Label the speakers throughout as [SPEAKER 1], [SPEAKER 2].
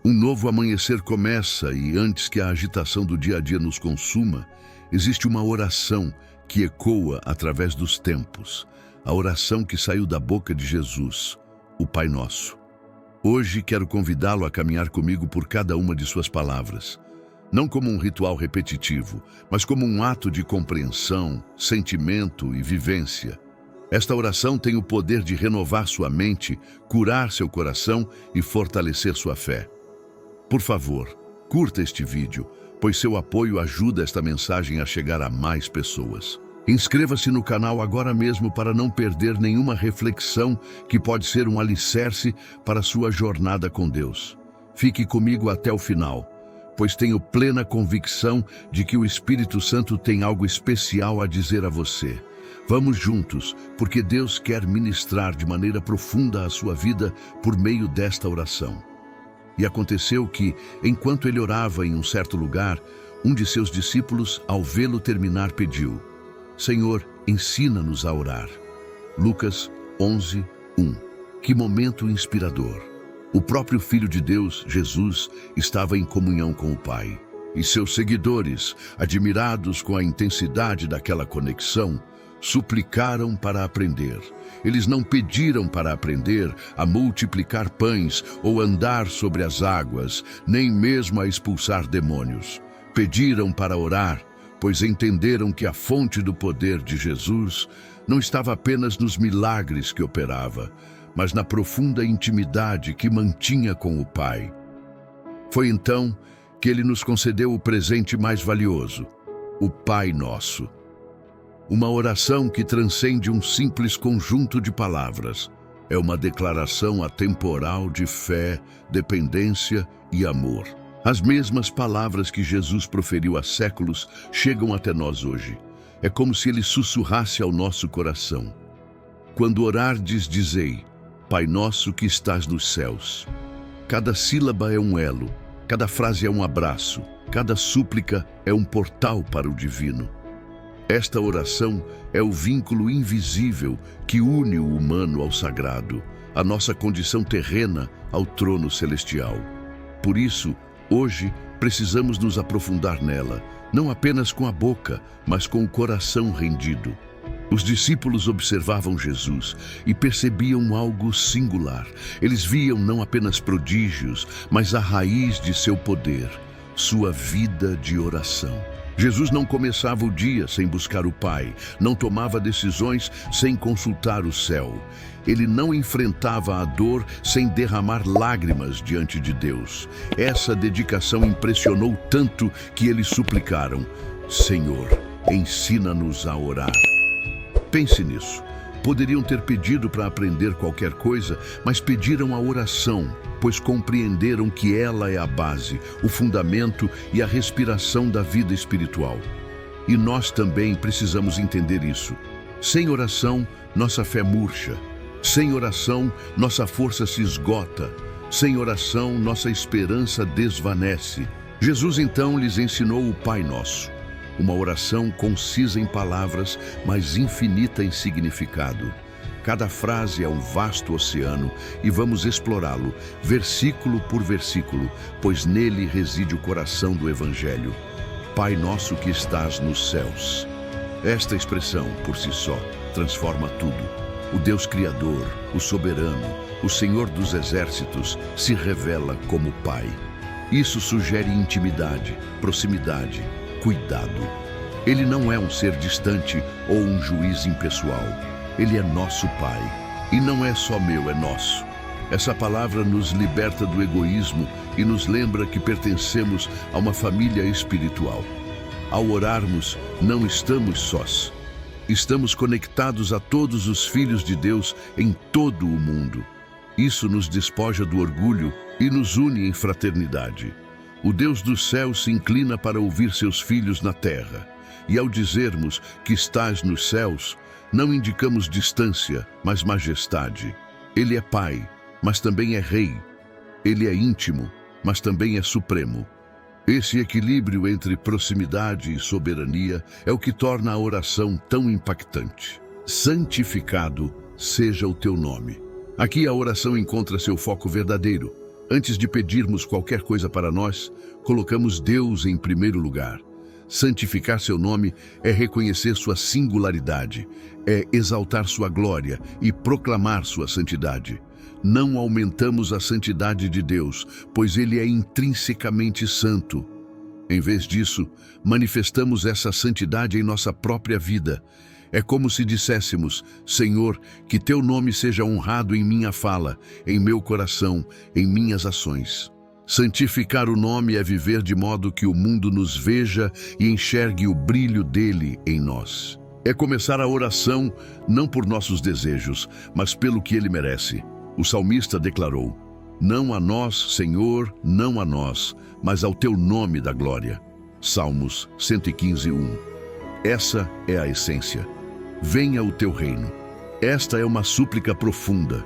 [SPEAKER 1] Um novo amanhecer começa e antes que a agitação do dia a dia nos consuma, existe uma oração que ecoa através dos tempos. A oração que saiu da boca de Jesus, o Pai Nosso. Hoje quero convidá-lo a caminhar comigo por cada uma de suas palavras. Não como um ritual repetitivo, mas como um ato de compreensão, sentimento e vivência. Esta oração tem o poder de renovar sua mente, curar seu coração e fortalecer sua fé. Por favor, curta este vídeo, pois seu apoio ajuda esta mensagem a chegar a mais pessoas. Inscreva-se no canal agora mesmo para não perder nenhuma reflexão que pode ser um alicerce para a sua jornada com Deus. Fique comigo até o final, pois tenho plena convicção de que o Espírito Santo tem algo especial a dizer a você. Vamos juntos, porque Deus quer ministrar de maneira profunda a sua vida por meio desta oração. E aconteceu que, enquanto ele orava em um certo lugar, um de seus discípulos, ao vê-lo terminar, pediu: Senhor, ensina-nos a orar. Lucas 11:1. Que momento inspirador! O próprio Filho de Deus, Jesus, estava em comunhão com o Pai. E seus seguidores, admirados com a intensidade daquela conexão, suplicaram para aprender. Eles não pediram para aprender a multiplicar pães ou andar sobre as águas, nem mesmo a expulsar demônios. Pediram para orar, pois entenderam que a fonte do poder de Jesus não estava apenas nos milagres que operava, mas na profunda intimidade que mantinha com o Pai. Foi então que ele nos concedeu o presente mais valioso, o Pai Nosso. Uma oração que transcende um simples conjunto de palavras. É uma declaração atemporal de fé, dependência e amor. As mesmas palavras que Jesus proferiu há séculos chegam até nós hoje. É como se ele sussurrasse ao nosso coração. Quando orardes, dizei: Pai nosso que estás nos céus. Cada sílaba é um elo, cada frase é um abraço, cada súplica é um portal para o divino. Esta oração é o vínculo invisível que une o humano ao sagrado, a nossa condição terrena ao trono celestial. Por isso, hoje, precisamos nos aprofundar nela, não apenas com a boca, mas com o coração rendido. Os discípulos observavam Jesus e percebiam algo singular. Eles viam não apenas prodígios, mas a raiz de seu poder, sua vida de oração. Jesus não começava o dia sem buscar o Pai, não tomava decisões sem consultar o céu. Ele não enfrentava a dor sem derramar lágrimas diante de Deus. Essa dedicação impressionou tanto que eles suplicaram: Senhor, ensina-nos a orar. Pense nisso. Poderiam ter pedido para aprender qualquer coisa, mas pediram a oração, pois compreenderam que ela é a base, o fundamento e a respiração da vida espiritual. E nós também precisamos entender isso. Sem oração, nossa fé murcha. Sem oração, nossa força se esgota. Sem oração, nossa esperança desvanece. Jesus então lhes ensinou o Pai Nosso. Uma oração concisa em palavras, mas infinita em significado. Cada frase é um vasto oceano e vamos explorá-lo, versículo por versículo, pois nele reside o coração do Evangelho. Pai nosso que estás nos céus. Esta expressão, por si só, transforma tudo. O Deus Criador, o Soberano, o Senhor dos Exércitos, se revela como Pai. Isso sugere intimidade, proximidade, cuidado. Ele não é um ser distante ou um juiz impessoal. Ele é nosso Pai. E não é só meu, é nosso. Essa palavra nos liberta do egoísmo e nos lembra que pertencemos a uma família espiritual. Ao orarmos, não estamos sós. Estamos conectados a todos os filhos de Deus em todo o mundo. Isso nos despoja do orgulho e nos une em fraternidade. O Deus dos céus se inclina para ouvir seus filhos na terra. E ao dizermos que estás nos céus, não indicamos distância, mas majestade. Ele é Pai, mas também é Rei. Ele é íntimo, mas também é supremo. Esse equilíbrio entre proximidade e soberania é o que torna a oração tão impactante. Santificado seja o teu nome. Aqui a oração encontra seu foco verdadeiro. Antes de pedirmos qualquer coisa para nós, colocamos Deus em primeiro lugar. Santificar seu nome é reconhecer sua singularidade, é exaltar sua glória e proclamar sua santidade. Não aumentamos a santidade de Deus, pois Ele é intrinsecamente santo. Em vez disso, manifestamos essa santidade em nossa própria vida. É como se disséssemos: Senhor, que teu nome seja honrado em minha fala, em meu coração, em minhas ações. Santificar o nome é viver de modo que o mundo nos veja e enxergue o brilho dele em nós. É começar a oração não por nossos desejos, mas pelo que ele merece. O salmista declarou: Não a nós, Senhor, não a nós, mas ao teu nome da glória. Salmos 115:1. Essa é a essência. Venha o teu reino. Esta é uma súplica profunda.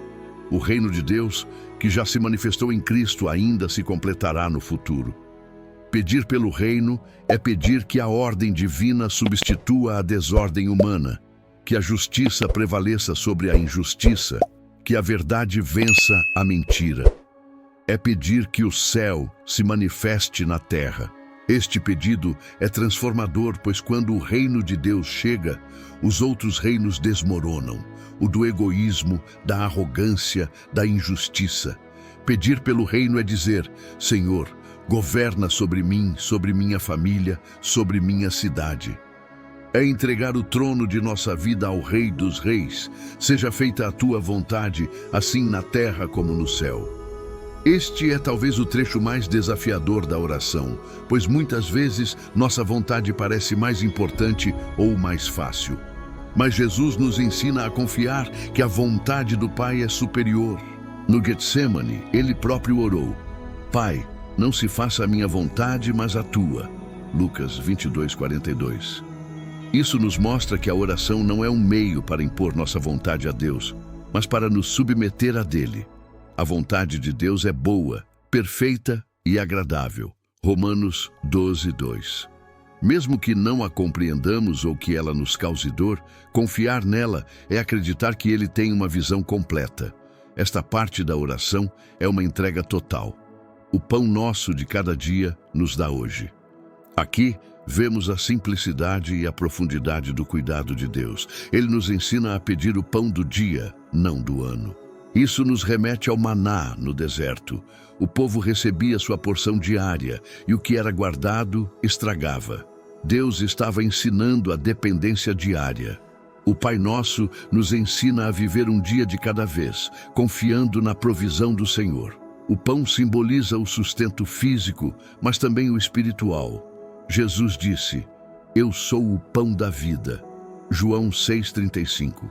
[SPEAKER 1] O reino de Deus, que já se manifestou em Cristo, ainda se completará no futuro. Pedir pelo reino é pedir que a ordem divina substitua a desordem humana, que a justiça prevaleça sobre a injustiça, que a verdade vença a mentira. É pedir que o céu se manifeste na terra. Este pedido é transformador, pois quando o reino de Deus chega, os outros reinos desmoronam. O do egoísmo, da arrogância, da injustiça. Pedir pelo reino é dizer: Senhor, governa sobre mim, sobre minha família, sobre minha cidade. É entregar o trono de nossa vida ao Rei dos Reis. Seja feita a tua vontade, assim na terra como no céu. Este é talvez o trecho mais desafiador da oração, pois muitas vezes nossa vontade parece mais importante ou mais fácil. Mas Jesus nos ensina a confiar que a vontade do Pai é superior. No Getsemane, ele próprio orou: Pai, não se faça a minha vontade, mas a tua. Lucas 22:42. Isso nos mostra que a oração não é um meio para impor nossa vontade a Deus, mas para nos submeter a dele. A vontade de Deus é boa, perfeita e agradável. Romanos 12:2. Mesmo que não a compreendamos ou que ela nos cause dor, confiar nela é acreditar que Ele tem uma visão completa. Esta parte da oração é uma entrega total. O pão nosso de cada dia nos dá hoje. Aqui vemos a simplicidade e a profundidade do cuidado de Deus. Ele nos ensina a pedir o pão do dia, não do ano. Isso nos remete ao maná no deserto. O povo recebia sua porção diária e o que era guardado estragava. Deus estava ensinando a dependência diária. O Pai Nosso nos ensina a viver um dia de cada vez, confiando na provisão do Senhor. O pão simboliza o sustento físico, mas também o espiritual. Jesus disse: Eu sou o pão da vida. João 6,35.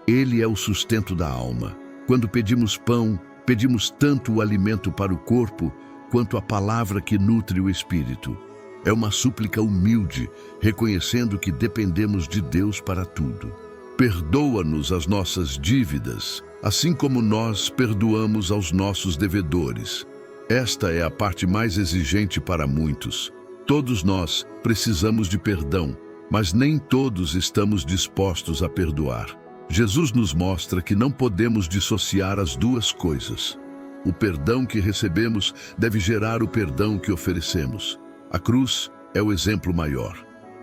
[SPEAKER 1] Ele é o sustento da alma. Quando pedimos pão, pedimos tanto o alimento para o corpo, quanto a palavra que nutre o espírito. É uma súplica humilde, reconhecendo que dependemos de Deus para tudo. Perdoa-nos as nossas dívidas, assim como nós perdoamos aos nossos devedores. Esta é a parte mais exigente para muitos. Todos nós precisamos de perdão, mas nem todos estamos dispostos a perdoar. Jesus nos mostra que não podemos dissociar as duas coisas. O perdão que recebemos deve gerar o perdão que oferecemos. A cruz é o exemplo maior.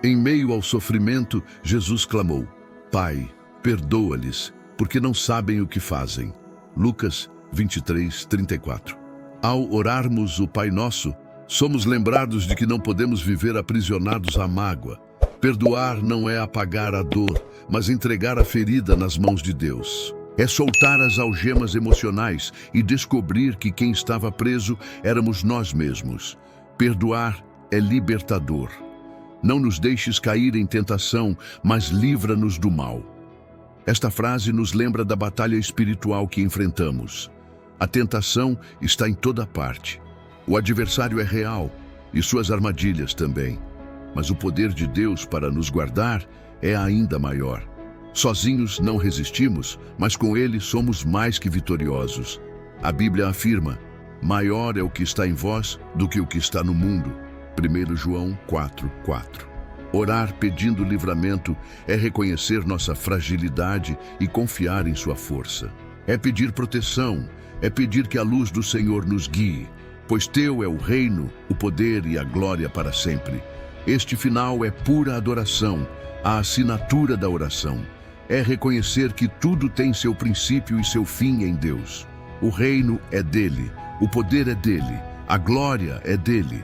[SPEAKER 1] Em meio ao sofrimento, Jesus clamou: Pai, perdoa-lhes, porque não sabem o que fazem. Lucas 23:34. Ao orarmos o Pai Nosso, somos lembrados de que não podemos viver aprisionados à mágoa. Perdoar não é apagar a dor, mas entregar a ferida nas mãos de Deus. É soltar as algemas emocionais e descobrir que quem estava preso éramos nós mesmos. Perdoar é libertador. Não nos deixes cair em tentação, mas livra-nos do mal. Esta frase nos lembra da batalha espiritual que enfrentamos. A tentação está em toda parte. O adversário é real e suas armadilhas também. Mas o poder de Deus para nos guardar é ainda maior. Sozinhos não resistimos, mas com Ele somos mais que vitoriosos. A Bíblia afirma: maior é o que está em vós do que o que está no mundo. 1 João 4:4. Orar pedindo livramento é reconhecer nossa fragilidade e confiar em sua força. É pedir proteção, É pedir que a luz do Senhor nos guie, pois teu é o reino, o poder e a glória para sempre. Este final é pura adoração, a assinatura da oração. É reconhecer que tudo tem seu princípio e seu fim em Deus. O reino é dele, o poder é dele, a glória é dele.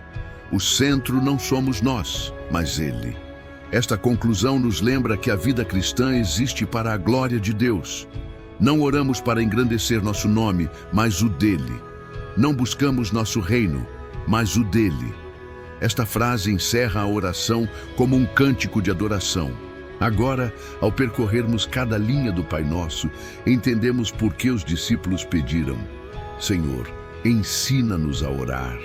[SPEAKER 1] O centro não somos nós, mas ele. Esta conclusão nos lembra que a vida cristã existe para a glória de Deus. Não oramos para engrandecer nosso nome, mas o dele. Não buscamos nosso reino, mas o dele. Esta frase encerra a oração como um cântico de adoração. Agora, ao percorrermos cada linha do Pai Nosso, entendemos por que os discípulos pediram: Senhor, ensina-nos a orar.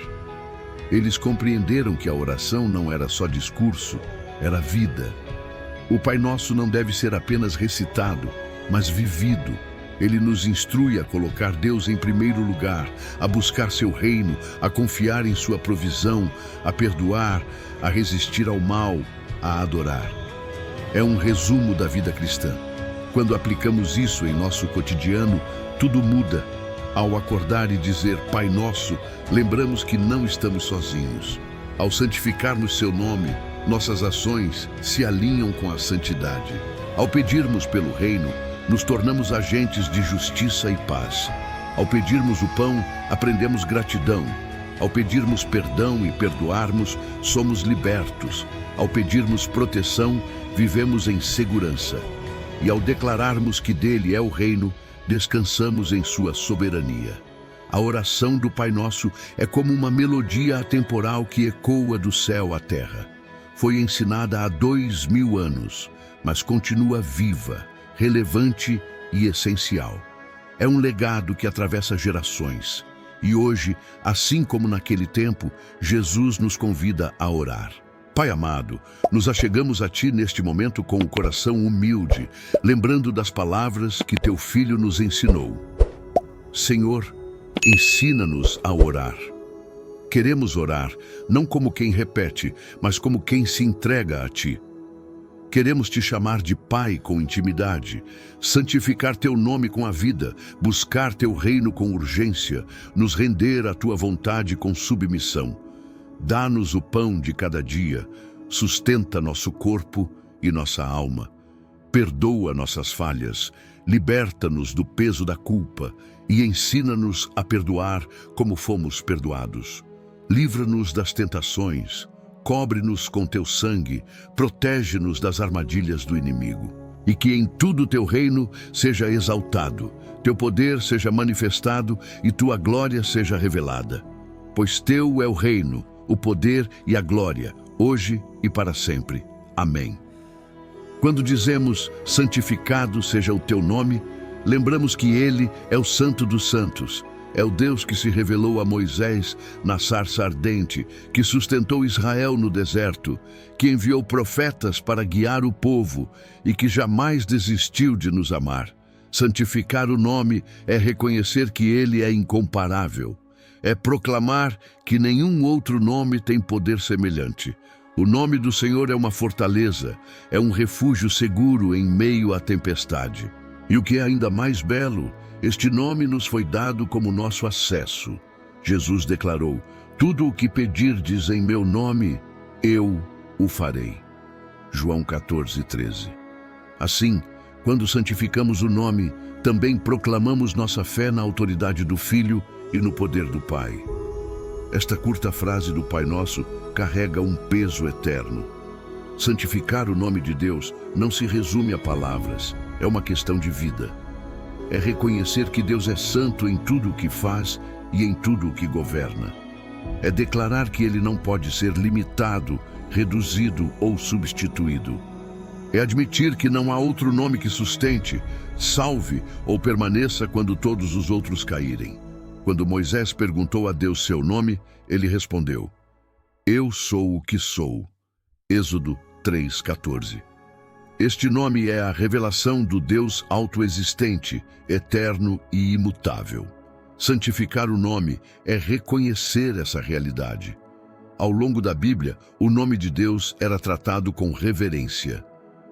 [SPEAKER 1] Eles compreenderam que a oração não era só discurso, era vida. O Pai Nosso não deve ser apenas recitado, mas vivido. Ele nos instrui a colocar Deus em primeiro lugar, a buscar seu reino, a confiar em sua provisão, a perdoar, a resistir ao mal, a adorar. É um resumo da vida cristã. Quando aplicamos isso em nosso cotidiano, tudo muda. Ao acordar e dizer Pai Nosso, lembramos que não estamos sozinhos. Ao santificarmos seu nome, nossas ações se alinham com a santidade. Ao pedirmos pelo reino, nos tornamos agentes de justiça e paz. Ao pedirmos o pão, aprendemos gratidão. Ao pedirmos perdão e perdoarmos, somos libertos. Ao pedirmos proteção, vivemos em segurança. E ao declararmos que dele é o reino, descansamos em sua soberania. A oração do Pai Nosso é como uma melodia atemporal que ecoa do céu à terra. Foi ensinada há 2000 anos, mas continua viva, relevante e essencial. É um legado que atravessa gerações. E hoje, assim como naquele tempo, Jesus nos convida a orar. Pai amado, nos achegamos a Ti neste momento com o coração humilde, lembrando das palavras que Teu Filho nos ensinou. Senhor, ensina-nos a orar. Queremos orar, não como quem repete, mas como quem se entrega a Ti. Queremos Te chamar de Pai com intimidade, santificar Teu nome com a vida, buscar Teu reino com urgência, nos render à Tua vontade com submissão. Dá-nos o pão de cada dia, sustenta nosso corpo e nossa alma. Perdoa nossas falhas, liberta-nos do peso da culpa e ensina-nos a perdoar como fomos perdoados. Livra-nos das tentações, cobre-nos com Teu sangue, protege-nos das armadilhas do inimigo. E que em tudo Teu reino seja exaltado, Teu poder seja manifestado e Tua glória seja revelada. Pois Teu é o reino, o poder e a glória, hoje e para sempre. Amém. Quando dizemos, santificado seja o Teu nome, lembramos que Ele é o Santo dos Santos. É o Deus que se revelou a Moisés na sarça ardente, que sustentou Israel no deserto, que enviou profetas para guiar o povo e que jamais desistiu de nos amar. Santificar o nome é reconhecer que Ele é incomparável. É proclamar que nenhum outro nome tem poder semelhante. O nome do Senhor é uma fortaleza, é um refúgio seguro em meio à tempestade. E o que é ainda mais belo, este nome nos foi dado como nosso acesso. Jesus declarou: tudo o que pedirdes em meu nome, eu o farei. João 14:13. Assim, quando santificamos o nome, também proclamamos nossa fé na autoridade do Filho e no poder do Pai. Esta curta frase do Pai Nosso carrega um peso eterno. Santificar o nome de Deus não se resume a palavras, é uma questão de vida. É reconhecer que Deus é santo em tudo o que faz e em tudo o que governa. É declarar que Ele não pode ser limitado, reduzido ou substituído. É admitir que não há outro nome que sustente, salve ou permaneça quando todos os outros caírem. Quando Moisés perguntou a Deus seu nome, ele respondeu: Eu sou o que sou. Êxodo 3:14. Este nome é a revelação do Deus autoexistente, eterno e imutável. Santificar o nome é reconhecer essa realidade. Ao longo da Bíblia, o nome de Deus era tratado com reverência.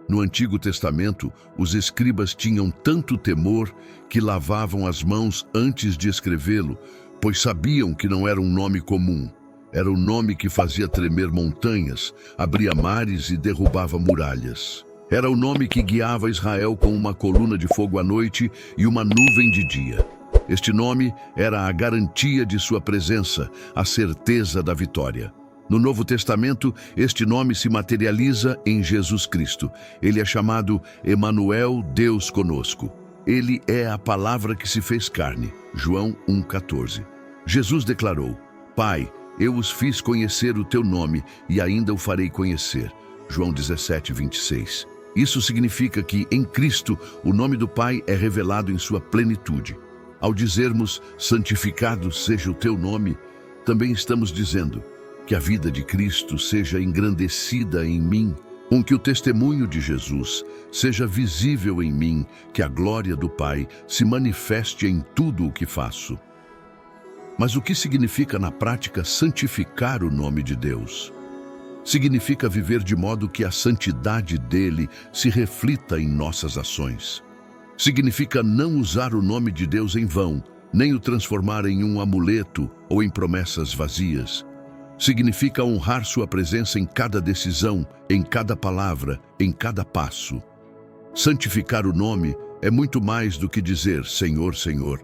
[SPEAKER 1] No Antigo Testamento, os escribas tinham tanto temor que lavavam as mãos antes de escrevê-lo, pois sabiam que não era um nome comum. Era um nome que fazia tremer montanhas, abria mares e derrubava muralhas. Era o nome que guiava Israel com uma coluna de fogo à noite e uma nuvem de dia. Este nome era a garantia de sua presença, a certeza da vitória. No Novo Testamento, este nome se materializa em Jesus Cristo. Ele é chamado Emanuel, Deus conosco. Ele é a palavra que se fez carne. João 1,14. Jesus declarou: Pai, eu os fiz conhecer o teu nome e ainda o farei conhecer. João 17,26. Isso significa que, em Cristo, o nome do Pai é revelado em sua plenitude. Ao dizermos, santificado seja o teu nome, também estamos dizendo que a vida de Cristo seja engrandecida em mim, com que o testemunho de Jesus seja visível em mim, que a glória do Pai se manifeste em tudo o que faço. Mas o que significa na prática santificar o nome de Deus? Significa viver de modo que a santidade dele se reflita em nossas ações. Significa não usar o nome de Deus em vão, nem o transformar em um amuleto ou em promessas vazias. Significa honrar sua presença em cada decisão, em cada palavra, em cada passo. Santificar o nome é muito mais do que dizer Senhor, Senhor.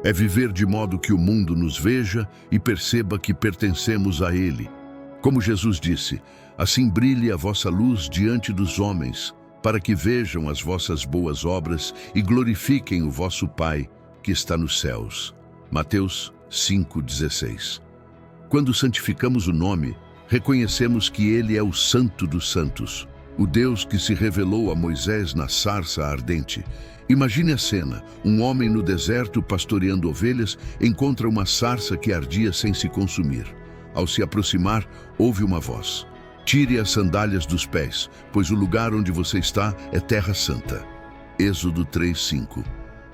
[SPEAKER 1] É viver de modo que o mundo nos veja e perceba que pertencemos a Ele. Como Jesus disse, assim brilhe a vossa luz diante dos homens, para que vejam as vossas boas obras e glorifiquem o vosso Pai, que está nos céus. Mateus 5,16. Quando santificamos o nome, reconhecemos que Ele é o Santo dos Santos, o Deus que se revelou a Moisés na sarça ardente. Imagine a cena: um homem no deserto pastoreando ovelhas encontra uma sarça que ardia sem se consumir. Ao se aproximar, ouve uma voz: tire as sandálias dos pés, pois o lugar onde você está é terra santa. Êxodo 3:5.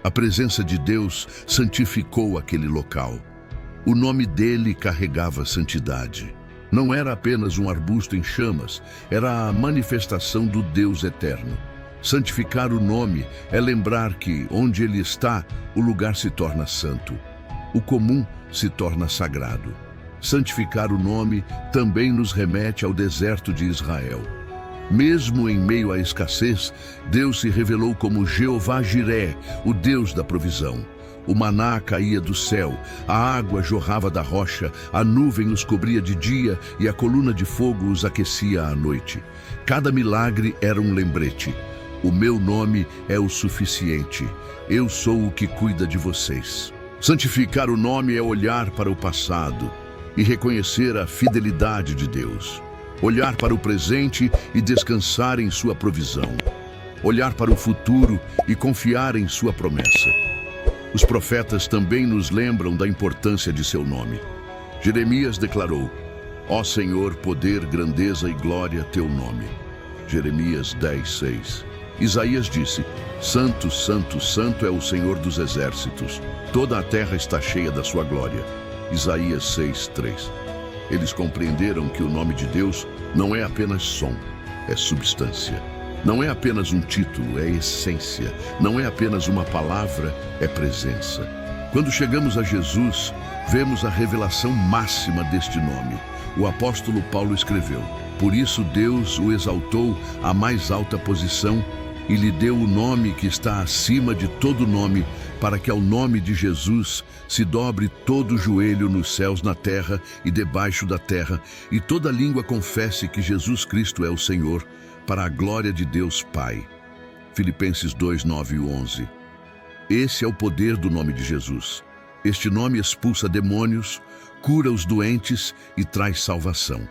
[SPEAKER 1] A presença de Deus santificou aquele local. O nome dele carregava santidade. Não era apenas um arbusto em chamas, era a manifestação do Deus eterno. Santificar o nome é lembrar que, onde ele está, o lugar se torna santo. O comum se torna sagrado. Santificar o nome também nos remete ao deserto de Israel. Mesmo em meio à escassez, Deus se revelou como Jeová Jiré, o Deus da provisão. O maná caía do céu, a água jorrava da rocha, a nuvem os cobria de dia e a coluna de fogo os aquecia à noite. Cada milagre era um lembrete. O meu nome é o suficiente. Eu sou o que cuida de vocês. Santificar o nome é olhar para o passado e reconhecer a fidelidade de Deus. Olhar para o presente e descansar em sua provisão. Olhar para o futuro e confiar em sua promessa. Os profetas também nos lembram da importância de seu nome. Jeremias declarou: Ó Senhor, poder, grandeza e glória teu nome. Jeremias 10:6. Isaías disse: Santo, santo, santo é o Senhor dos exércitos. Toda a terra está cheia da sua glória. Isaías 6:3. Eles compreenderam que o nome de Deus não é apenas som, é substância. Não é apenas um título, é essência. Não é apenas uma palavra, é presença. Quando chegamos a Jesus, vemos a revelação máxima deste nome. O apóstolo Paulo escreveu: Por isso Deus o exaltou à mais alta posição e lhe deu o nome que está acima de todo nome, para que ao nome de Jesus se dobre todo o joelho nos céus, na terra e debaixo da terra, e toda língua confesse que Jesus Cristo é o Senhor, para a glória de Deus Pai. Filipenses 2:9-11. Esse é o poder do nome de Jesus. Este nome expulsa demônios, cura os doentes e traz salvação.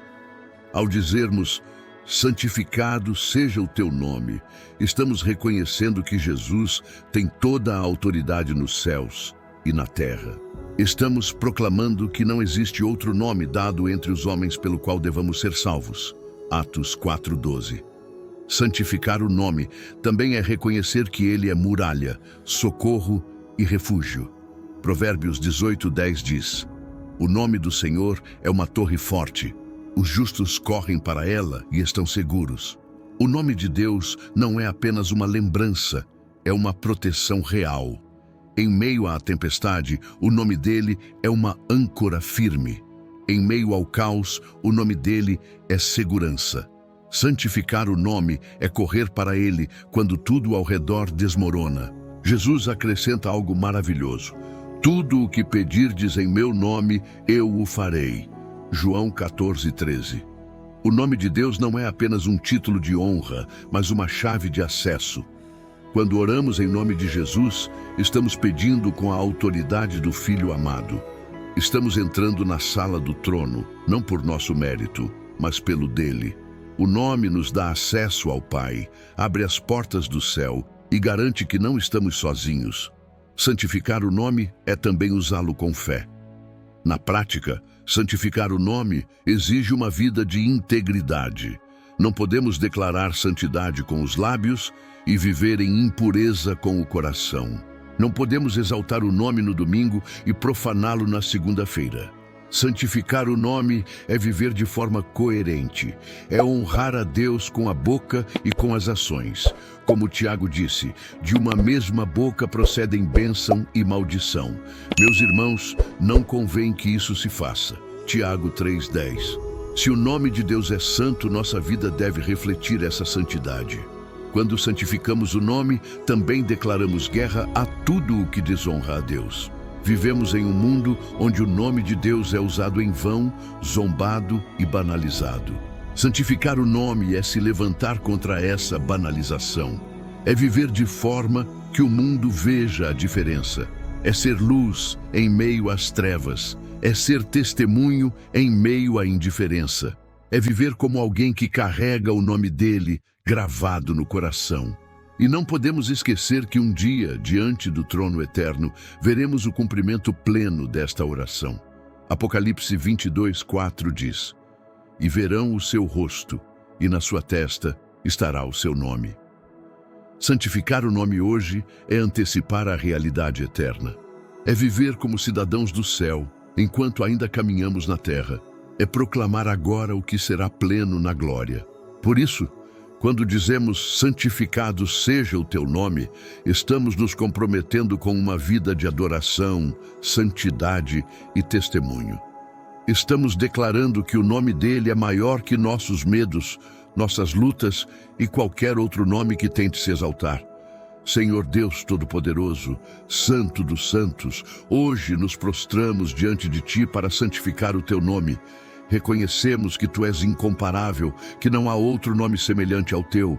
[SPEAKER 1] Ao dizermos, santificado seja o teu nome, estamos reconhecendo que Jesus tem toda a autoridade nos céus e na terra. Estamos proclamando que não existe outro nome dado entre os homens pelo qual devamos ser salvos. Atos 4:12. Santificar o nome também é reconhecer que ele é muralha, socorro e refúgio. Provérbios 18:10 diz: O nome do Senhor é uma torre forte. Os justos correm para ela e estão seguros. O nome de Deus não é apenas uma lembrança, é uma proteção real. Em meio à tempestade, o nome dele é uma âncora firme. Em meio ao caos, o nome dele é segurança. Santificar o nome é correr para ele quando tudo ao redor desmorona. Jesus acrescenta algo maravilhoso. Tudo o que pedirdes em meu nome, eu o farei. João 14:13. O nome de Deus não é apenas um título de honra, mas uma chave de acesso. Quando oramos em nome de Jesus, estamos pedindo com a autoridade do Filho amado. Estamos entrando na sala do trono, não por nosso mérito, mas pelo dele. O nome nos dá acesso ao Pai, abre as portas do céu e garante que não estamos sozinhos. Santificar o nome é também usá-lo com fé. Na prática, santificar o nome exige uma vida de integridade. Não podemos declarar santidade com os lábios e viver em impureza com o coração. Não podemos exaltar o nome no domingo e profaná-lo na segunda-feira. Santificar o nome é viver de forma coerente, é honrar a Deus com a boca e com as ações. Como Tiago disse, de uma mesma boca procedem bênção e maldição. Meus irmãos, não convém que isso se faça. Tiago 3:10. Se o nome de Deus é santo, nossa vida deve refletir essa santidade. Quando santificamos o nome, também declaramos guerra a tudo o que desonra a Deus. Vivemos em um mundo onde o nome de Deus é usado em vão, zombado e banalizado. Santificar o nome é se levantar contra essa banalização. É viver de forma que o mundo veja a diferença. É ser luz em meio às trevas. É ser testemunho em meio à indiferença. É viver como alguém que carrega o nome dele gravado no coração. E não podemos esquecer que um dia, diante do trono eterno, veremos o cumprimento pleno desta oração. Apocalipse 22:4 diz: E verão o seu rosto, e na sua testa estará o seu nome. Santificar o nome hoje é antecipar a realidade eterna. É viver como cidadãos do céu, enquanto ainda caminhamos na terra. É proclamar agora o que será pleno na glória. Por isso, quando dizemos santificado seja o teu nome, estamos nos comprometendo com uma vida de adoração, santidade e testemunho. Estamos declarando que o nome dele é maior que nossos medos, nossas lutas e qualquer outro nome que tente se exaltar. Senhor Deus Todo-Poderoso, Santo dos Santos, hoje nos prostramos diante de ti para santificar o teu nome. Reconhecemos que tu és incomparável, que não há outro nome semelhante ao teu.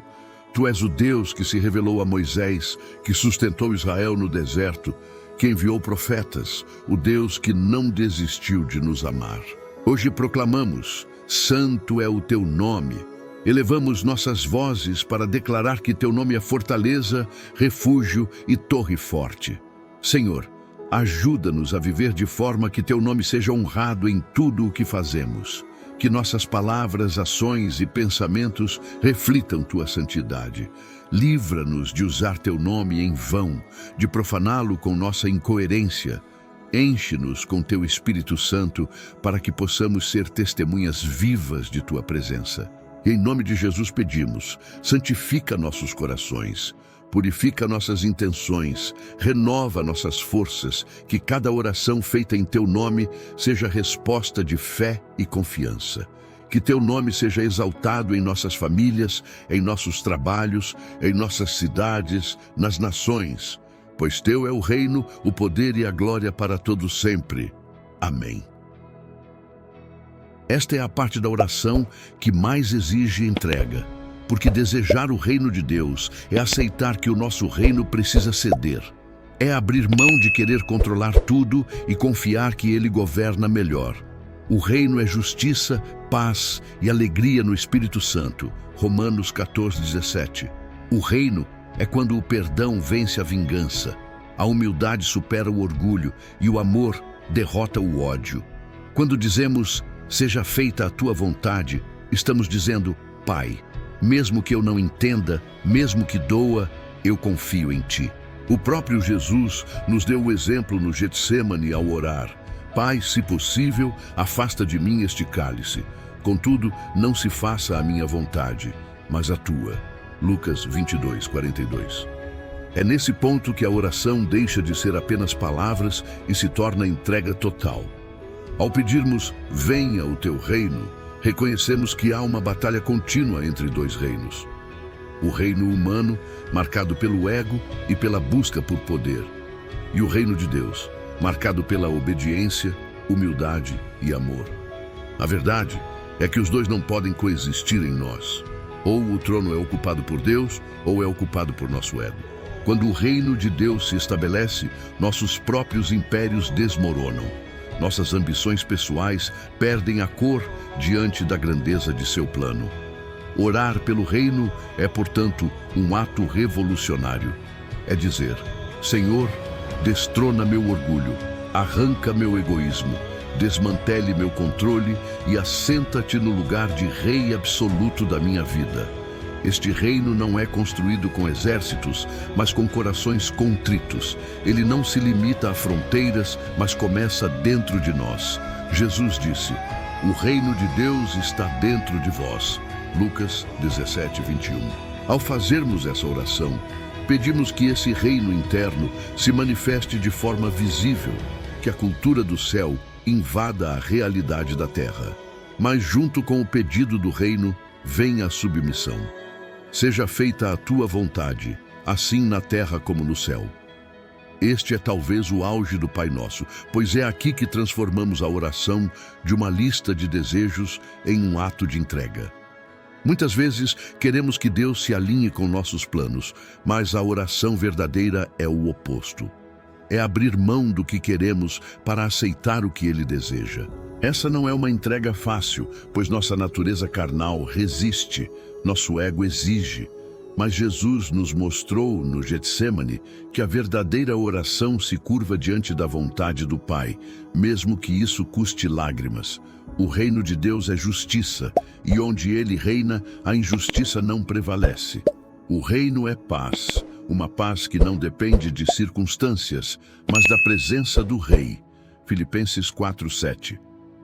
[SPEAKER 1] Tu és o Deus que se revelou a Moisés, que sustentou Israel no deserto, que enviou profetas, o Deus que não desistiu de nos amar. Hoje proclamamos: santo é o teu nome. Elevamos nossas vozes para declarar que teu nome é fortaleza, refúgio e torre forte. Senhor, ajuda-nos a viver de forma que teu nome seja honrado em tudo o que fazemos. Que nossas palavras, ações e pensamentos reflitam tua santidade. Livra-nos de usar teu nome em vão, de profaná-lo com nossa incoerência. Enche-nos com teu Espírito Santo para que possamos ser testemunhas vivas de tua presença. Em nome de Jesus pedimos: santifica nossos corações. Purifica nossas intenções, renova nossas forças, que cada oração feita em teu nome seja resposta de fé e confiança. Que teu nome seja exaltado em nossas famílias, em nossos trabalhos, em nossas cidades, nas nações, pois teu é o reino, o poder e a glória para todos sempre. Amém. Esta é a parte da oração que mais exige entrega. Porque desejar o reino de Deus é aceitar que o nosso reino precisa ceder. É abrir mão de querer controlar tudo e confiar que Ele governa melhor. O reino é justiça, paz e alegria no Espírito Santo. Romanos 14:17. O reino é quando o perdão vence a vingança, a humildade supera o orgulho e o amor derrota o ódio. Quando dizemos, seja feita a tua vontade, estamos dizendo, Pai, mesmo que eu não entenda, mesmo que doa, eu confio em ti. O próprio Jesus nos deu o exemplo no Getsêmani ao orar: Pai, se possível, afasta de mim este cálice. Contudo, não se faça a minha vontade, mas a tua. Lucas 22:42. É nesse ponto que a oração deixa de ser apenas palavras e se torna entrega total. Ao pedirmos, venha o teu reino, reconhecemos que há uma batalha contínua entre dois reinos. O reino humano, marcado pelo ego e pela busca por poder, e o reino de Deus, marcado pela obediência, humildade e amor. A verdade é que os dois não podem coexistir em nós. Ou o trono é ocupado por Deus, ou é ocupado por nosso ego. Quando o reino de Deus se estabelece, nossos próprios impérios desmoronam. Nossas ambições pessoais perdem a cor diante da grandeza de seu plano. Orar pelo reino é, portanto, um ato revolucionário. É dizer, Senhor, destrona meu orgulho, arranca meu egoísmo, desmantele meu controle e assenta-te no lugar de rei absoluto da minha vida. Este reino não é construído com exércitos, mas com corações contritos. Ele não se limita a fronteiras, mas começa dentro de nós. Jesus disse, o reino de Deus está dentro de vós. Lucas 17:21. Ao fazermos essa oração, pedimos que esse reino interno se manifeste de forma visível, que a cultura do céu invada a realidade da terra. Mas junto com o pedido do reino, vem a submissão. Seja feita a tua vontade, assim na terra como no céu. Este é talvez o auge do Pai Nosso, pois é aqui que transformamos a oração de uma lista de desejos em um ato de entrega. Muitas vezes queremos que Deus se alinhe com nossos planos, mas a oração verdadeira é o oposto. É abrir mão do que queremos para aceitar o que Ele deseja. Essa não é uma entrega fácil, pois nossa natureza carnal resiste, nosso ego exige. Mas Jesus nos mostrou no Getsêmani que a verdadeira oração se curva diante da vontade do Pai, mesmo que isso custe lágrimas. O reino de Deus é justiça, e onde Ele reina, a injustiça não prevalece. O reino é paz, uma paz que não depende de circunstâncias, mas da presença do Rei. Filipenses 4:7.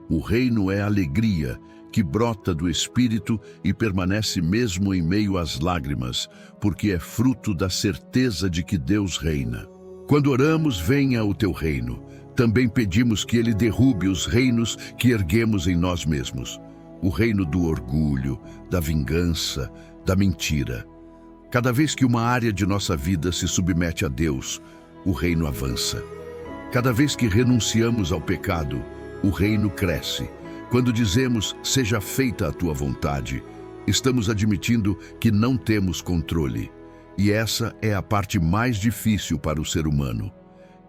[SPEAKER 1] O reino é alegria, que brota do Espírito e permanece mesmo em meio às lágrimas, porque é fruto da certeza de que Deus reina. Quando oramos, venha o teu reino, também pedimos que Ele derrube os reinos que erguemos em nós mesmos. O reino do orgulho, da vingança, da mentira. Cada vez que uma área de nossa vida se submete a Deus, o reino avança. Cada vez que renunciamos ao pecado, o reino cresce. Quando dizemos, seja feita a tua vontade, estamos admitindo que não temos controle. E essa é a parte mais difícil para o ser humano.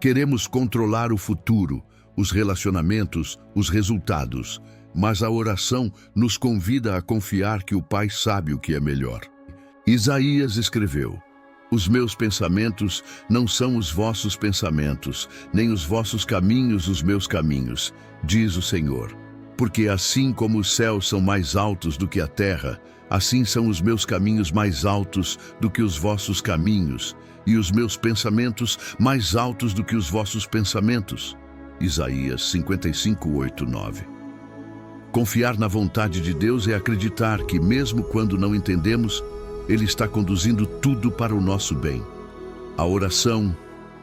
[SPEAKER 1] Queremos controlar o futuro, os relacionamentos, os resultados, mas a oração nos convida a confiar que o Pai sabe o que é melhor. Isaías escreveu, os meus pensamentos não são os vossos pensamentos, nem os vossos caminhos os meus caminhos, diz o Senhor. Porque assim como os céus são mais altos do que a terra, assim são os meus caminhos mais altos do que os vossos caminhos, e os meus pensamentos mais altos do que os vossos pensamentos. Isaías 55:8-9. Confiar na vontade de Deus é acreditar que, mesmo quando não entendemos, Ele está conduzindo tudo para o nosso bem. A oração,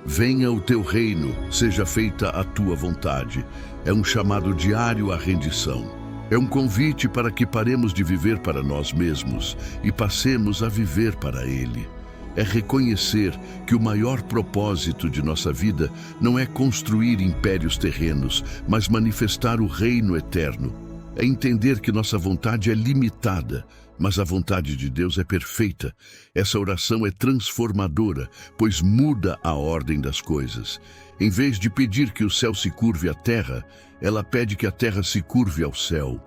[SPEAKER 1] venha o teu reino, seja feita a tua vontade, é um chamado diário à rendição. É um convite para que paremos de viver para nós mesmos e passemos a viver para Ele. É reconhecer que o maior propósito de nossa vida não é construir impérios terrenos, mas manifestar o reino eterno. É entender que nossa vontade é limitada, mas a vontade de Deus é perfeita. Essa oração é transformadora, pois muda a ordem das coisas. Em vez de pedir que o céu se curve à terra, ela pede que a terra se curve ao céu.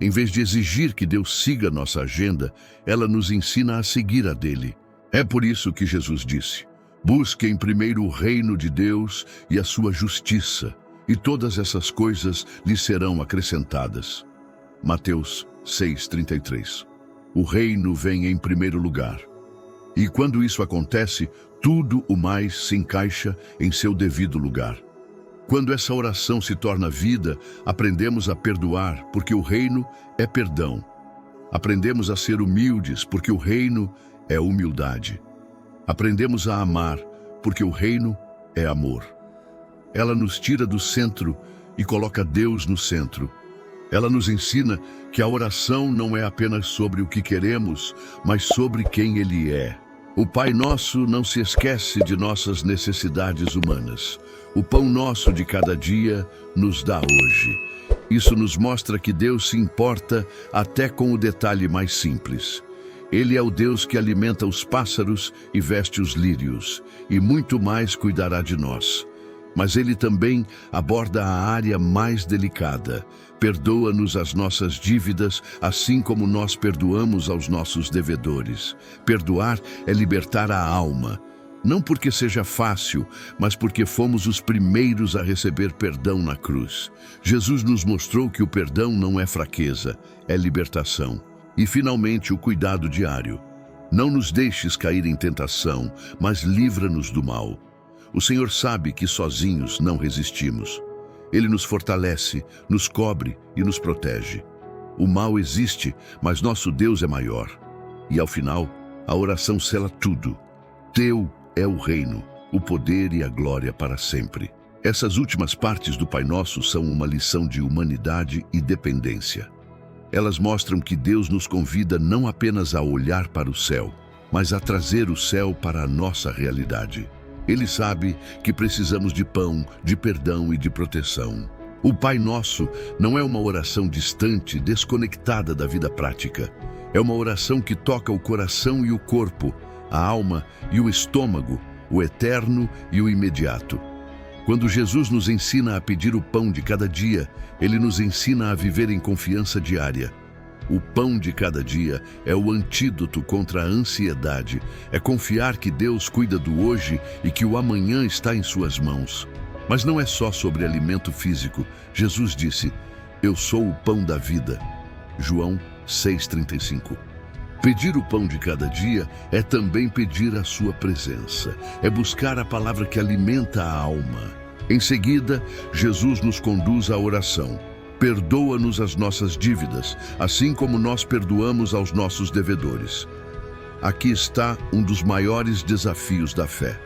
[SPEAKER 1] Em vez de exigir que Deus siga nossa agenda, ela nos ensina a seguir a dele. É por isso que Jesus disse, busquem primeiro o reino de Deus e a sua justiça, e todas essas coisas lhes serão acrescentadas. Mateus 6:33. O reino vem em primeiro lugar. E quando isso acontece, tudo o mais se encaixa em seu devido lugar. Quando essa oração se torna vida, aprendemos a perdoar, porque o reino é perdão. Aprendemos a ser humildes, porque o reino é humildade. Aprendemos a amar, porque o reino é amor. Ela nos tira do centro e coloca Deus no centro. Ela nos ensina que a oração não é apenas sobre o que queremos, mas sobre quem Ele é. O Pai Nosso não se esquece de nossas necessidades humanas. O pão nosso de cada dia nos dá hoje. Isso nos mostra que Deus se importa até com o detalhe mais simples. Ele é o Deus que alimenta os pássaros e veste os lírios, e muito mais cuidará de nós. Mas Ele também aborda a área mais delicada. Perdoa-nos as nossas dívidas, assim como nós perdoamos aos nossos devedores. Perdoar é libertar a alma. Não porque seja fácil, mas porque fomos os primeiros a receber perdão na cruz. Jesus nos mostrou que o perdão não é fraqueza, é libertação. E, finalmente, o cuidado diário. Não nos deixes cair em tentação, mas livra-nos do mal. O Senhor sabe que sozinhos não resistimos. Ele nos fortalece, nos cobre e nos protege. O mal existe, mas nosso Deus é maior. E, ao final, a oração sela tudo. Teu é o reino, o poder e a glória para sempre. Essas últimas partes do Pai Nosso são uma lição de humanidade e dependência. Elas mostram que Deus nos convida não apenas a olhar para o céu, mas a trazer o céu para a nossa realidade. Ele sabe que precisamos de pão, de perdão e de proteção. O Pai Nosso não é uma oração distante, desconectada da vida prática. É uma oração que toca o coração e o corpo, a alma e o estômago, o eterno e o imediato. Quando Jesus nos ensina a pedir o pão de cada dia, Ele nos ensina a viver em confiança diária. O pão de cada dia é o antídoto contra a ansiedade. É confiar que Deus cuida do hoje e que o amanhã está em suas mãos. Mas não é só sobre alimento físico. Jesus disse: "Eu sou o pão da vida." João 6,35. Pedir o pão de cada dia é também pedir a sua presença. É buscar a palavra que alimenta a alma. Em seguida, Jesus nos conduz à oração. Perdoa-nos as nossas dívidas, assim como nós perdoamos aos nossos devedores. Aqui está um dos maiores desafios da fé.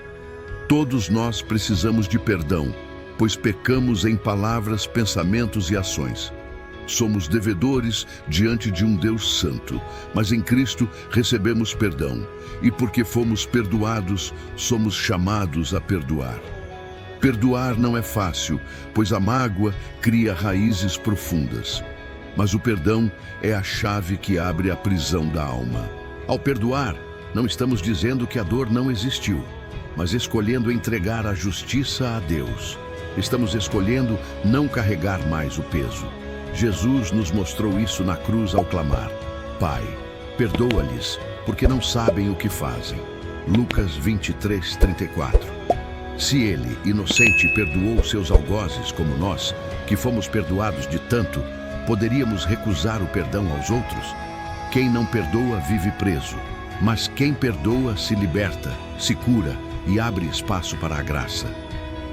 [SPEAKER 1] Todos nós precisamos de perdão, pois pecamos em palavras, pensamentos e ações. Somos devedores diante de um Deus santo, mas em Cristo recebemos perdão, e porque fomos perdoados, somos chamados a perdoar. Perdoar não é fácil, pois a mágoa cria raízes profundas. Mas o perdão é a chave que abre a prisão da alma. Ao perdoar, não estamos dizendo que a dor não existiu, mas escolhendo entregar a justiça a Deus. Estamos escolhendo não carregar mais o peso. Jesus nos mostrou isso na cruz ao clamar: "Pai, perdoa-lhes, porque não sabem o que fazem." Lucas 23:34. Se ele, inocente, perdoou seus algozes como nós, que fomos perdoados de tanto, poderíamos recusar o perdão aos outros? Quem não perdoa vive preso, mas quem perdoa se liberta, se cura e abre espaço para a graça.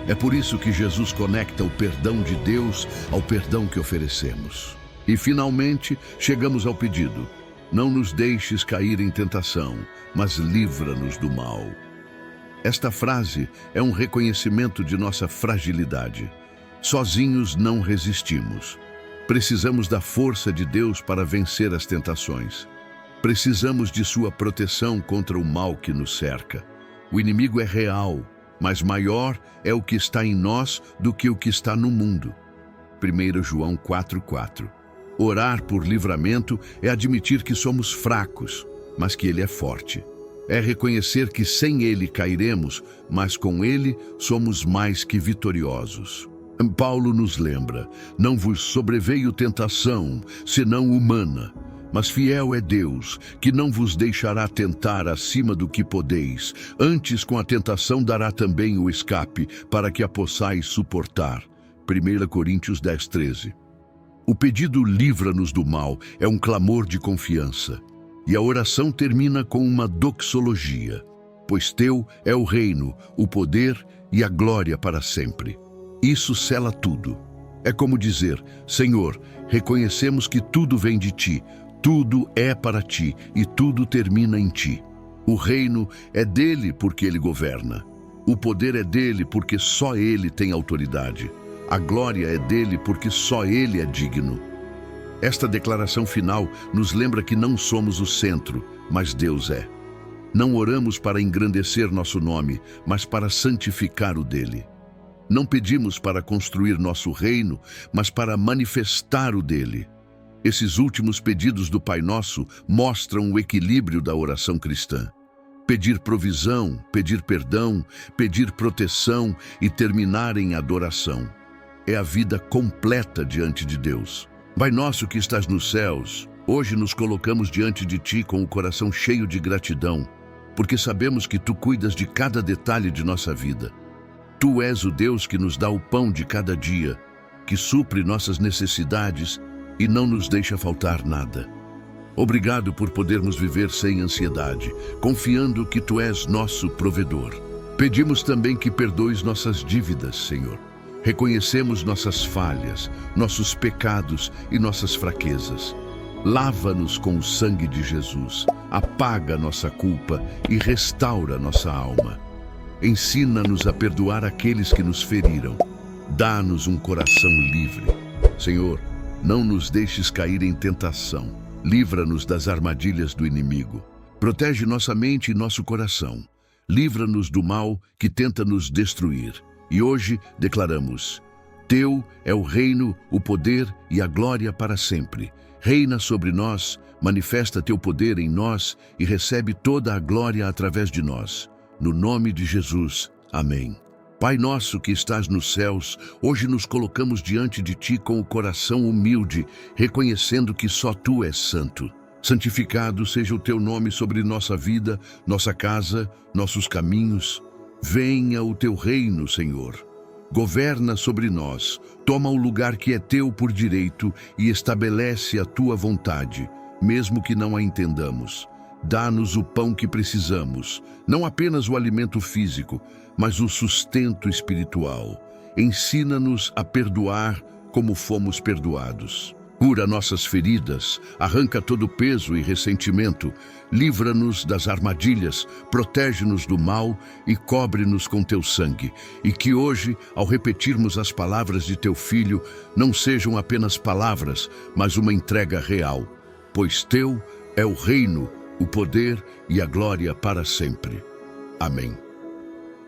[SPEAKER 1] É por isso que Jesus conecta o perdão de Deus ao perdão que oferecemos. E finalmente chegamos ao pedido: não nos deixes cair em tentação, mas livra-nos do mal. Esta frase é um reconhecimento de nossa fragilidade. Sozinhos não resistimos. Precisamos da força de Deus para vencer as tentações. Precisamos de sua proteção contra o mal que nos cerca. O inimigo é real, mas maior é o que está em nós do que o que está no mundo. 1 João 4,4. Orar por livramento é admitir que somos fracos, mas que Ele é forte. É reconhecer que sem Ele cairemos, mas com Ele somos mais que vitoriosos. Paulo nos lembra: não vos sobreveio tentação, senão humana. Mas fiel é Deus, que não vos deixará tentar acima do que podeis. Antes, com a tentação, dará também o escape, para que a possais suportar. 1 Coríntios 10:13. O pedido "livra-nos do mal" é um clamor de confiança. E a oração termina com uma doxologia: pois teu é o reino, o poder e a glória para sempre. Isso sela tudo. É como dizer: Senhor, reconhecemos que tudo vem de ti, Tudo é para ti e tudo termina em ti. O reino é dele porque ele governa. O poder é dele porque só ele tem autoridade. A glória é dele porque só ele é digno. Esta declaração final nos lembra que não somos o centro, mas Deus é. Não oramos para engrandecer nosso nome, mas para santificar o dele. Não pedimos para construir nosso reino, mas para manifestar o dele. Esses últimos pedidos do Pai Nosso mostram o equilíbrio da oração cristã. Pedir provisão, pedir perdão, pedir proteção e terminar em adoração. É a vida completa diante de Deus. Pai nosso que estás nos céus, hoje nos colocamos diante de Ti com o coração cheio de gratidão, porque sabemos que Tu cuidas de cada detalhe de nossa vida. Tu és o Deus que nos dá o pão de cada dia, que supre nossas necessidades e não nos deixa faltar nada. Obrigado por podermos viver sem ansiedade, confiando que Tu és nosso provedor. Pedimos também que perdoes nossas dívidas, Senhor. Reconhecemos nossas falhas, nossos pecados e nossas fraquezas. Lava-nos com o sangue de Jesus, apaga nossa culpa e restaura nossa alma. Ensina-nos a perdoar aqueles que nos feriram. Dá-nos um coração livre. Senhor, não nos deixes cair em tentação. Livra-nos das armadilhas do inimigo. Protege nossa mente e nosso coração. Livra-nos do mal que tenta nos destruir. E hoje declaramos: Teu é o reino, o poder e a glória para sempre. Reina sobre nós, manifesta Teu poder em nós e recebe toda a glória através de nós. No nome de Jesus. Amém. Pai nosso que estás nos céus, hoje nos colocamos diante de Ti com o coração humilde, reconhecendo que só Tu és santo. Santificado seja o Teu nome sobre nossa vida, nossa casa, nossos caminhos. Venha o Teu reino, Senhor. Governa sobre nós, toma o lugar que é Teu por direito e estabelece a Tua vontade, mesmo que não a entendamos. Dá-nos o pão que precisamos, não apenas o alimento físico, mas o sustento espiritual. Ensina-nos a perdoar como fomos perdoados. Cura nossas feridas, arranca todo o peso e ressentimento, livra-nos das armadilhas, protege-nos do mal e cobre-nos com Teu sangue. E que hoje, ao repetirmos as palavras de Teu Filho, não sejam apenas palavras, mas uma entrega real, pois Teu é o reino, o poder e a glória para sempre. Amém.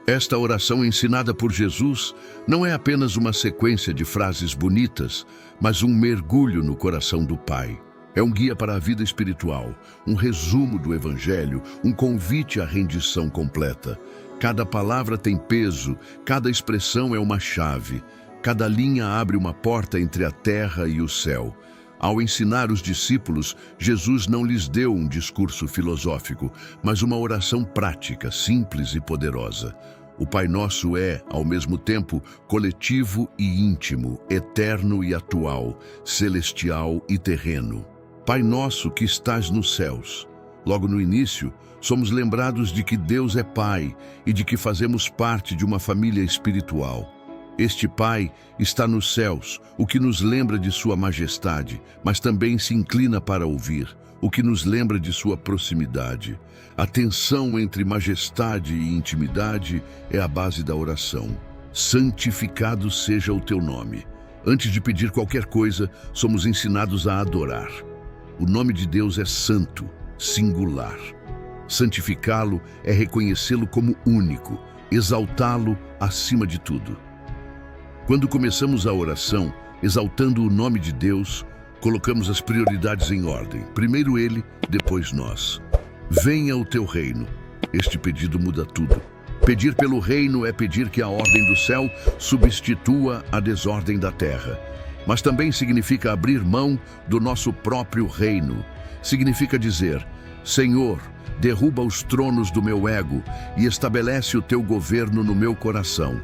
[SPEAKER 1] Esta oração ensinada por Jesus não é apenas uma sequência de frases bonitas, mas um mergulho no coração do Pai. É um guia para a vida espiritual, um resumo do Evangelho, um convite à rendição completa. Cada palavra tem peso, cada expressão é uma chave, cada linha abre uma porta entre a terra e o céu. Ao ensinar os discípulos, Jesus não lhes deu um discurso filosófico, mas uma oração prática, simples e poderosa. O Pai Nosso é, ao mesmo tempo, coletivo e íntimo, eterno e atual, celestial e terreno. Pai Nosso que estás nos céus. Logo no início, somos lembrados de que Deus é Pai e de que fazemos parte de uma família espiritual. Este Pai está nos céus, o que nos lembra de Sua majestade, mas também se inclina para ouvir, o que nos lembra de Sua proximidade. A tensão entre majestade e intimidade é a base da oração. Santificado seja o Teu nome. Antes de pedir qualquer coisa, somos ensinados a adorar. O nome de Deus é santo, singular. Santificá-lo é reconhecê-lo como único, exaltá-lo acima de tudo. Quando começamos a oração, exaltando o nome de Deus, colocamos as prioridades em ordem. Primeiro Ele, depois nós. Venha o Teu reino. Este pedido muda tudo. Pedir pelo reino é pedir que a ordem do céu substitua a desordem da terra. Mas também significa abrir mão do nosso próprio reino. Significa dizer: Senhor, derruba os tronos do meu ego e estabelece o Teu governo no meu coração.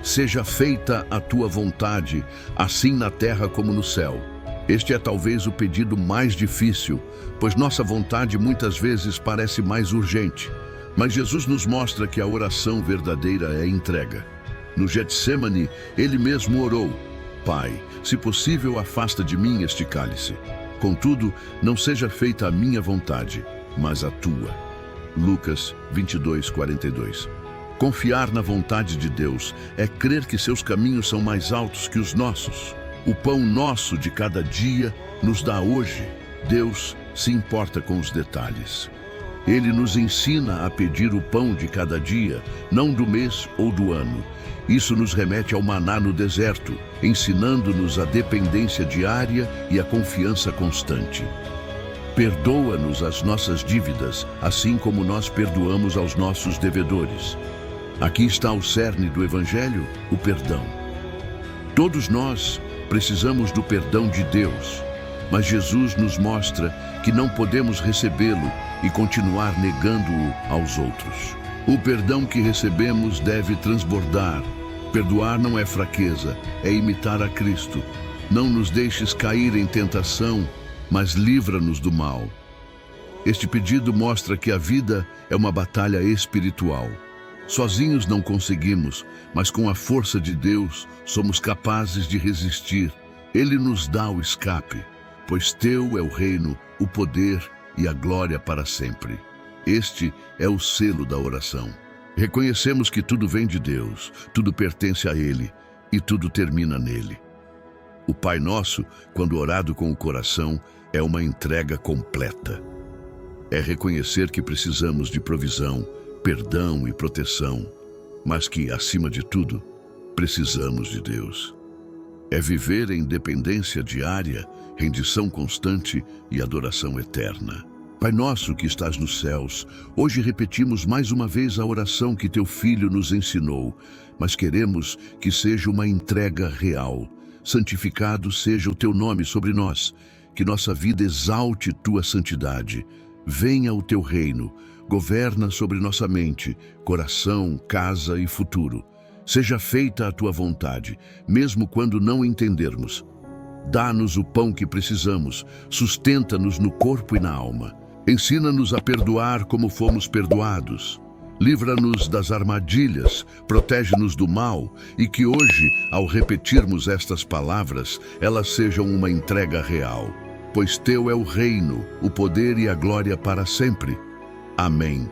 [SPEAKER 1] Seja feita a Tua vontade, assim na terra como no céu. Este é talvez o pedido mais difícil, pois nossa vontade muitas vezes parece mais urgente. Mas Jesus nos mostra que a oração verdadeira é entrega. No Getsêmani, Ele mesmo orou: Pai, se possível, afasta de mim este cálice. Contudo, não seja feita a minha vontade, mas a tua. Lucas 22:42. Confiar na vontade de Deus é crer que seus caminhos são mais altos que os nossos. O pão nosso de cada dia nos dá hoje. Deus se importa com os detalhes. Ele nos ensina a pedir o pão de cada dia, não do mês ou do ano. Isso nos remete ao maná no deserto, ensinando-nos a dependência diária e a confiança constante. Perdoa-nos as nossas dívidas, assim como nós perdoamos aos nossos devedores. Aqui está o cerne do Evangelho, o perdão. Todos nós precisamos do perdão de Deus, mas Jesus nos mostra que não podemos recebê-lo e continuar negando-o aos outros. O perdão que recebemos deve transbordar. Perdoar não é fraqueza, é imitar a Cristo. Não nos deixes cair em tentação, mas livra-nos do mal. Este pedido mostra que a vida é uma batalha espiritual. Sozinhos não conseguimos, mas com a força de Deus somos capazes de resistir. Ele nos dá o escape, pois teu é o reino, o poder e a glória para sempre. Este é o selo da oração. Reconhecemos que tudo vem de Deus, tudo pertence a Ele e tudo termina nele. O Pai Nosso, quando orado com o coração, é uma entrega completa. É reconhecer que precisamos de provisão, perdão e proteção, mas que, acima de tudo, precisamos de Deus. É viver em dependência diária, rendição constante e adoração eterna. Pai nosso que estás nos céus, hoje repetimos mais uma vez a oração que teu Filho nos ensinou, mas queremos que seja uma entrega real. Santificado seja o teu nome sobre nós, que nossa vida exalte tua santidade. Venha o teu reino, governa sobre nossa mente, coração, casa e futuro. Seja feita a tua vontade, mesmo quando não entendermos. Dá-nos o pão que precisamos, sustenta-nos no corpo e na alma. Ensina-nos a perdoar como fomos perdoados. Livra-nos das armadilhas, protege-nos do mal e que hoje, ao repetirmos estas palavras, elas sejam uma entrega real. Pois teu é o reino, o poder e a glória para sempre. Amém.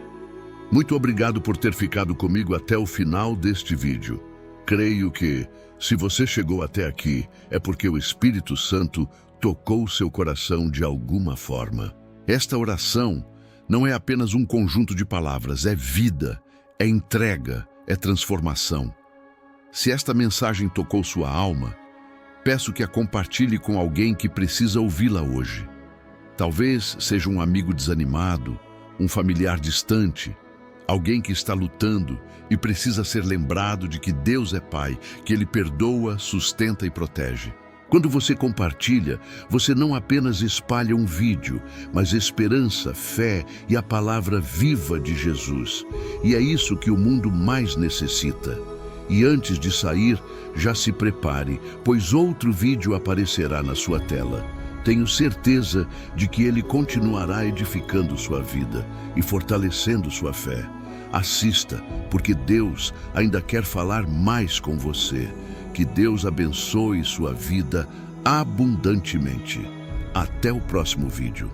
[SPEAKER 1] Muito obrigado por ter ficado comigo até o final deste vídeo. Creio que, se você chegou até aqui, é porque o Espírito Santo tocou seu coração de alguma forma. Esta oração não é apenas um conjunto de palavras, é vida, é entrega, é transformação. Se esta mensagem tocou sua alma, peço que a compartilhe com alguém que precisa ouvi-la hoje. Talvez seja um amigo desanimado, um familiar distante, alguém que está lutando e precisa ser lembrado de que Deus é Pai, que Ele perdoa, sustenta e protege. Quando você compartilha, você não apenas espalha um vídeo, mas esperança, fé e a palavra viva de Jesus. E é isso que o mundo mais necessita. E antes de sair, já se prepare, pois outro vídeo aparecerá na sua tela. Tenho certeza de que ele continuará edificando sua vida e fortalecendo sua fé. Assista, porque Deus ainda quer falar mais com você. Que Deus abençoe sua vida abundantemente. Até o próximo vídeo.